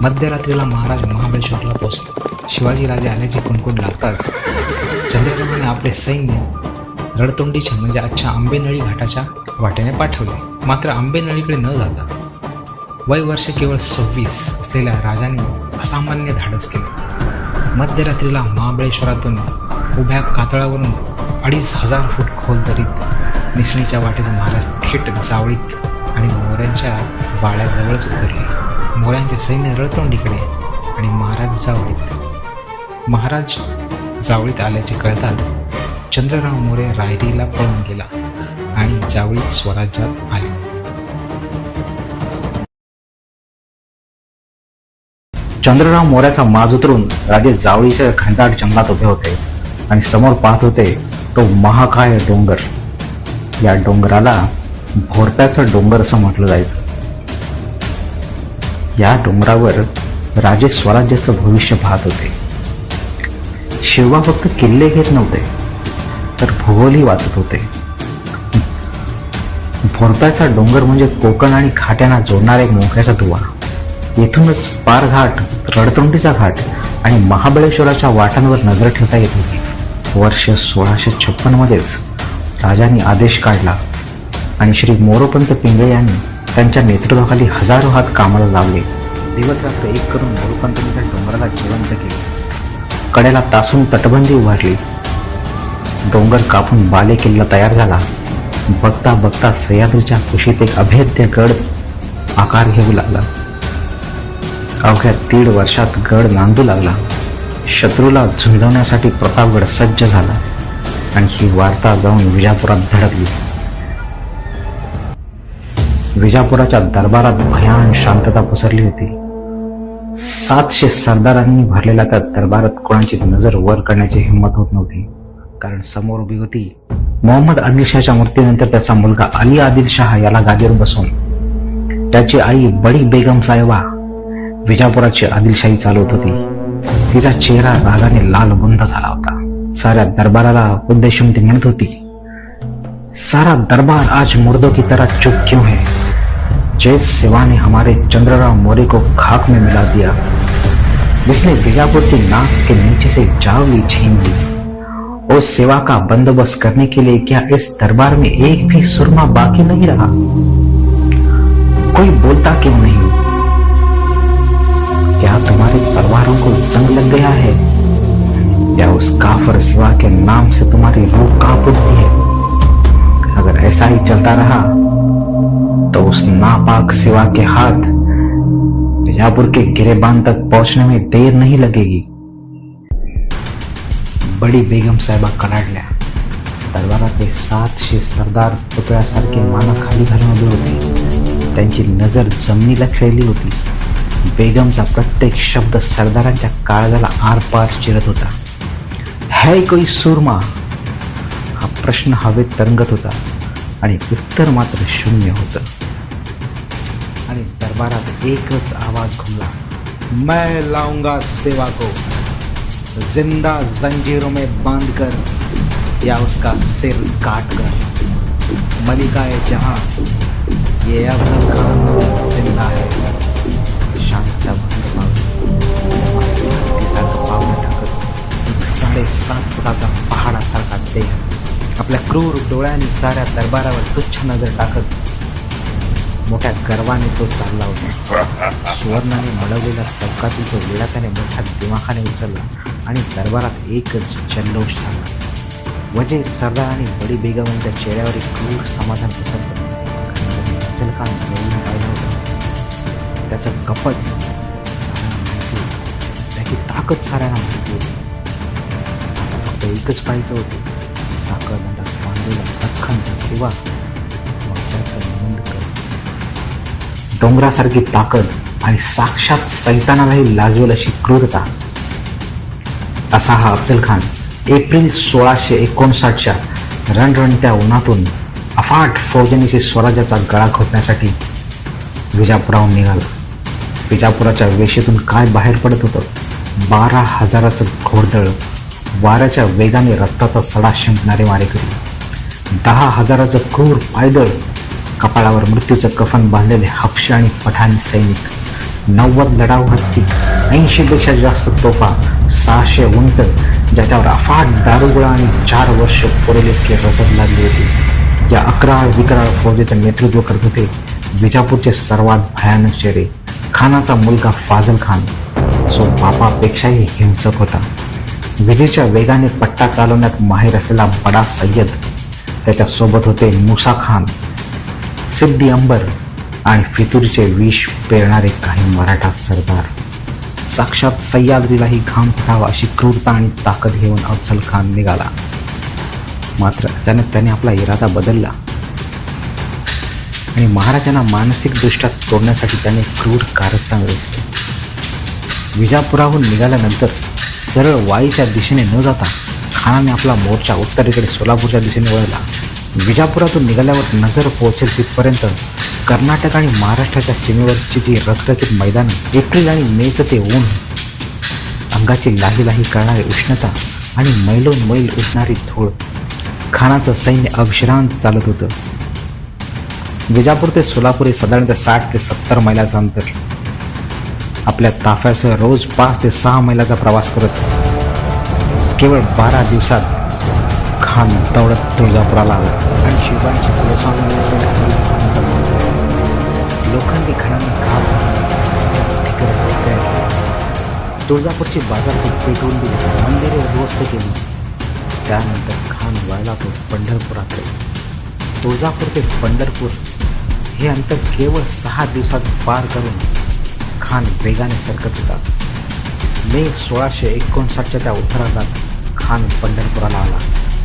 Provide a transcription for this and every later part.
मध्यरात्रीला महाराज महाबळेश्वरला पोहोचले. शिवाजीराजे आल्याची कुणकुण लागताच चंद्ररावाने आपले सैन्य रडतोंडीच्या म्हणजे आजच्या आंबेनळी घाटाच्या वाटेने पाठवले. मात्र आंबेनळीकडे न जाता वय वर्ष केवळ 26 असलेल्या राजाने असामान्य धाडस केले. मध्यरात्रीला महाबळेश्वरातून उभ्या कातळावरून 2500 फूट खोल दरीत निसणीच्या वाटेने महाराज थेट जावळीत आणि मोऱ्यांच्या वाड्याजवळच उतरले. मोऱ्यांचे सैन्य रळतोंडीकडे आणि महाराज जावळीत आल्याचे कळताच चंद्रराव मोरे रायरीला पळून गेला आणि जावळीत स्वराज्यात आले. चंद्रराव मोऱ्याचा माज उतरून राजे जावळीच्या घनदाट जंगलात उभे होते आणि समोर पाहत होते तो महाकाय डोंगर. या डोंगराला भोरप्याचा डोंगर असं म्हटलं जायचं. या डोंगरावर राजे स्वराज्याचं भविष्य पाहत होते. शिवबा फक्त किल्ले घेत नव्हते तर भूगोलही वाचत होते. भोरप्याचा डोंगर म्हणजे कोकण आणि घाट्यांना जोडणारा एक मोक्याचा दुवा. येथूनच पारघाट, रडतोंडीचा घाट आणि महाबळेश्वराच्या वाटांवर नजर ठेवता येत होती. वर्ष 1656 मध्येच राजांनी आदेश काढला आणि श्री मोरोपंत पिंगळे यांनी त्यांच्या नेतृत्वाखाली हजारो हात कामाला लावले. दिवसरात्र एक करून मोरोपंतांनी त्या डोंगराला जिवंत केले. कड्याला तासून तटबंदी उभारली. डोंगर कापून बाले किल्ला तयार झाला. बघता बघता सह्याद्रीच्या कुशीत एक अभेद्य गड आकार घेऊ लागला. अवघ्या 1.5 वर्षात गड नांदू लागला. शत्रूला झुंजवण्यासाठी प्रतापगड सज्ज झाला आणि ही वार्ता जाऊन विजापुरात धडकली. विजापुराच्या दरबारात भयान शांतता पसरली होती. 700 सरदारांनी भरलेल्या त्या दरबारात कोणाची नजर वर करण्याची हिंमत होत नव्हती. कारण समोर उभी होती मोहम्मद आदिलशहाच्या मृत्यूनंतर त्याचा मुलगा अली आदिलशहा याला गादीवर बसवून त्याची आई बडी बेगम साहेबा विजापुराची आदिलशाही चालवत होती. तिचा चेहरा रागाने लालबुंद झाला होता. साऱ्या दरबाराला उद्देशून ती म्हणत होती, सारा दरबार आज मुर्दों की तरह चुप क्यों है? जिस सेवा ने हमारे चंद्रराव मोरे को खाक में मिला दिया, जिसने बीजापुर की नाक के नीचे से जावली छीन ली, उस सेवा का बंदोबस्त करने के लिए क्या इस दरबार में एक भी सुरमा बाकी नहीं रहा? कोई बोलता क्यों नहीं? क्या तुम्हारी तलवारों को जंग लग गया है या उस काफर सिवा के नाम से तुम्हारी रूह कांप उठती है? अगर ऐसा ही चलता रहा तो उस नापाक सिवा के हाथ बीजापुर के गिरेबान तक पहुंचने में देर नहीं लगेगी. बडी बेगम साहेबा कडाडल्या. दरबारातले 700 सरदार पुतळ्यासारखे माना खाली घालून उभे होते. त्यांची नजर जमिनीला खेळली होती. बेगमचा प्रत्येक शब्द सरदारांच्या काळजाला आरपार चिरत होता. है कोई सुरमा? हा प्रश्न हवेत तरंगत होता आणि उत्तर मात्र शून्य होतं. आणि दरबारात एकच आवाज घुमला, मैं लाऊंगा सेवा को, जिंदा जंजीरों में बांधकर या उसका सिर काट कर. मलिका जहां ये अफजल खान जिंदा है. शांत पावलं टाकत 7.5 फुटाचा पहाडासारखा देह आपल्या क्रूर डोळ्यांनी साऱ्या दरबारावर तुच्छ नजर टाकत मोठ्या गर्वाने तो चालला होता. सुवर्णाने मळवलेल्या चौकातील तो विडा त्याने मोठ्या दिमाखाने उचलला आणि दरबारात एकच जल्लोष झाला. वजीर, सरदार आणि बडी बेगम यांच्या चेहऱ्यावर एक क्रूर समाधान पसरलं. अफजल खान येऊन पाहिलं होतं. त्याचं कपट त्याची ताकद साऱ्यांना माहिती होती. आता फक्त एकच पाहिजे होते, साखरदंडात बांधलेला अख्खांचा शिवा मोर्चाचं नोंद कर. डोंगरासारखी ताकद आणि साक्षात सैतानालाही लाजवेल अशी क्रूरता असा हा अफजल खान एप्रिल 1659च्या रणरणत्या उन्हातून अफाट फौजनीशी स्वराज्याचा गळा घोटण्यासाठी विजापुराहून निघाला. विजापुराच्या वेशीतून काय बाहेर पडत होतं? 12,000चं घोडदळ, वाऱ्याच्या वेगाने रक्ताचा सडा शिंपणारे मारेकरी, 10,000चं क्रूर पायदळ, कपाळावर मृत्यूचं कफन बांधलेले हबशी आणि पठाणी सैनिक, 90 लढाऊ हत्ती, 80 पेक्षा जास्त तोफा, 600 उंट, ज्याच्यावर अफाट दारुगोळा आणि 4 वर्ष पुरेल इतके रसद लागली होती. या अकराळ विकराळ फौजेचं नेतृत्व करत होते विजापूरचे सर्वात भयानक चेहरे खानाचा मुलगा फाजल खान, जो बापापेक्षाही हिंसक होता. विजेच्या वेगाने पट्टा चालवण्यात माहीर असलेला बडा सय्यद, त्याच्यासोबत होते मुसा खान, सिद्दी अंबर आणि फितुरीचे विष पेरणारे काही मराठा सरदार. साक्षात सह्याद्रीलाही घाम फुटावा अशी क्रूरता आणि ताकद घेऊन अफजल खान निघाला. मात्र अचानक त्याने आपला इरादा बदलला आणि महाराजांना मानसिकदृष्ट्या तोडण्यासाठी त्याने क्रूर कारस्थान रचले. विजापुराहून निघाल्यानंतर सरळ वाईच्या दिशेने न जाता खानाने आपला मोर्चा उत्तरेकडे सोलापूरच्या दिशेने वळला. विजापुरातून निघाल्यावर नजर पोहोचेल तिथपर्यंत कर्नाटक आणि महाराष्ट्राच्या सीमेवरची ती रखरखीत मैदानं, एप्रिल आणि मेचं ते ऊन, अंगाची लाही लाही करणारी उष्णता आणि मैलोन मैल उडणारी धूळ. खानाचं सैन्य अविश्रांत चालत होतं. विजापूर ते सोलापूर हे साधारणतः 60 ते 70 मैलाचं अंतर. आपल्या ताफ्यासह रोज 5 ते 6 मैलाचा प्रवास करत केवळ 12 दिवसात खान दौडत तुळजापुराला आला आणि शिवांची लोखंडी खणांना घाब तुळजापूरची बाजारपेठ पेटवून दिली, मंदिरे उद्ध्वस्त केली. त्यानंतर खान वळला तो पंढरपुराकडे. तुळजापूर ते पंढरपूर हे अंतर केवळ 6 दिवसात पार करून खान वेगाने सरकत होता. मे 1659च्या त्या उत्तरार्धात खान पंढरपुराला आला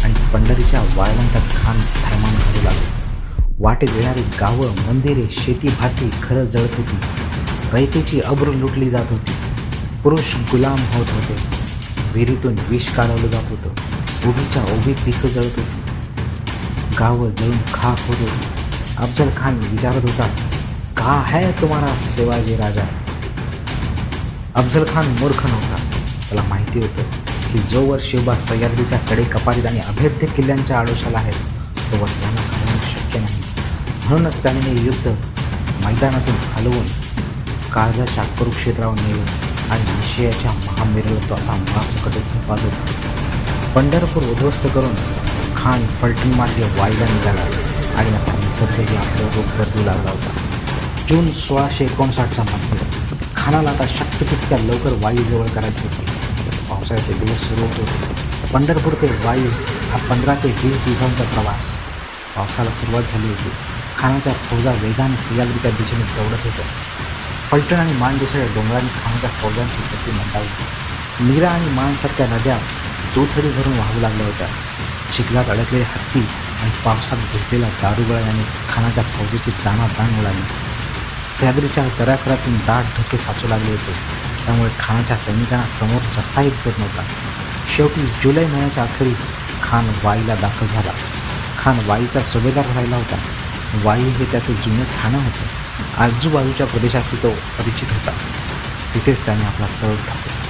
आणि पंढरीच्या वाळवंटात खान थैमान घालू लागला. वाटेत येणारी गावं, मंदिरे, शेती भाती खरं जळत होती. रयतेची अब्रू लुटली जात होती. पुरुष गुलाम होत होते. विहिरीतून विष काढवलं जात होतं. उभीच्या उभी पिकं जळत होती. गावं जळून खाक होत होती. अफजल खान विचारत होता, का है तुम्हारा शिवाजी राजा? अफजल खान मूर्ख नव्हता. त्याला माहिती होतं की जोवर शिवबा सह्याद्रीच्या कडे कपारीत आणि अभेद्य किल्ल्यांच्या आडोशाला आहेत तोवर त्यांना हरवणं शक्य नाही. म्हणूनच त्याने हे युद्ध मैदानातून हलवून काळजाच्या कुरुक्षेत्रावर नेले आणि निश्चयाच्या महामेरूला तो आता मुळासकट झोपावत. पंढरपूर उद्ध्वस्त करून खान फलटण मार्गे वाईला निघाला आणि आता निसर्गही आपलं रूप बदलू लागला होता. जून 1659चा मध्ये खानाला आता शक्य तितक्या लवकर वाईजवळ करायची होती. पावसाळ्याचे दिवस सुरू होत होते. पंढरपूर ते वाई हा 15 ते 20 दिवसांचा प्रवास. पावसाला सुरुवात झाली होती. खानाच्या फौजा वेगाने सह्याद्रीच्या दिशेने दौडत होत्या. फलटण आणि मानदेशाच्या डोंगरांनी खानाच्या फौजांची गती मंदावली. नीरा आणि मानसारख्या नद्या दुथडी भरून वाहू लागल्या होत्या. चिखलात अडकलेले हत्ती आणि पावसात भिजलेला दारुगोळा याने खानाच्या फौजेची दाणादाण उडाली. सह्याद्रीच्या दऱ्याखोऱ्यातून दाट धोके साचू लागले होते. त्यामुळे खानाच्या सैनिकांना समोर जाताही दिसत नव्हता. शेवटी जुलै महिन्याच्या अखेरीस खान वाईला दाखल झाला. खान वाईचा सुभेदार राहिला होता. वाई हे त्याचे जुने ठाणं होते. आजूबाजूच्या प्रदेशाशी तो परिचित होता. तिथेच त्याने आपला तळ टाकला.